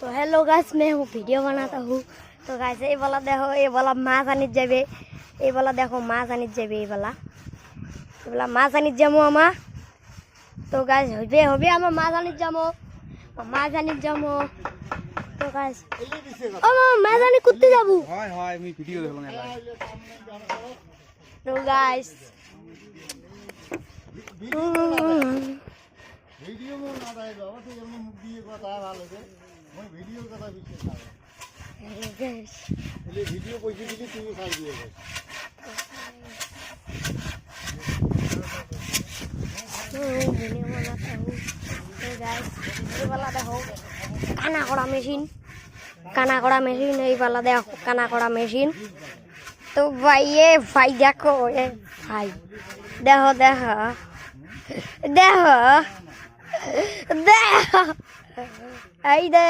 तो hello guys, मैं हूँ वीडियो बनाता हूँ। तो गाइस ये वाला देखो, ये वाला माछ आनित जाबे, ये वाला देखो माछ आनित जाबे, ये वाला माछ आनित जामो आमा। तो गाइस होबे होबे आमा माछ आनित जामो, माछ आनित जामो। तो गाइस आमा माछ आनित कुत्ते जाबो। হয় হয় আমি ভিডিও দেখলাম এবার। तो गाइस ভিডিও মো না দেয় বাবা, তুই এমনি মুখ দিয়ে কথা ভালো করে মই ভিডিওর কথা বিশ্বাস করে गाइस তাহলে ভিডিও পয়সা দিলে তুমি খাই দিয়ে যাবে। वीडियो बनाता हूँ। तो गाइस ये वाला देखो काना कोड़ा मशीन, ये वाला देखो काना कोड़ा मशीन। तो भाई ये भाई देखो, ये भाई देखो देखो देखो देखो, आई दे।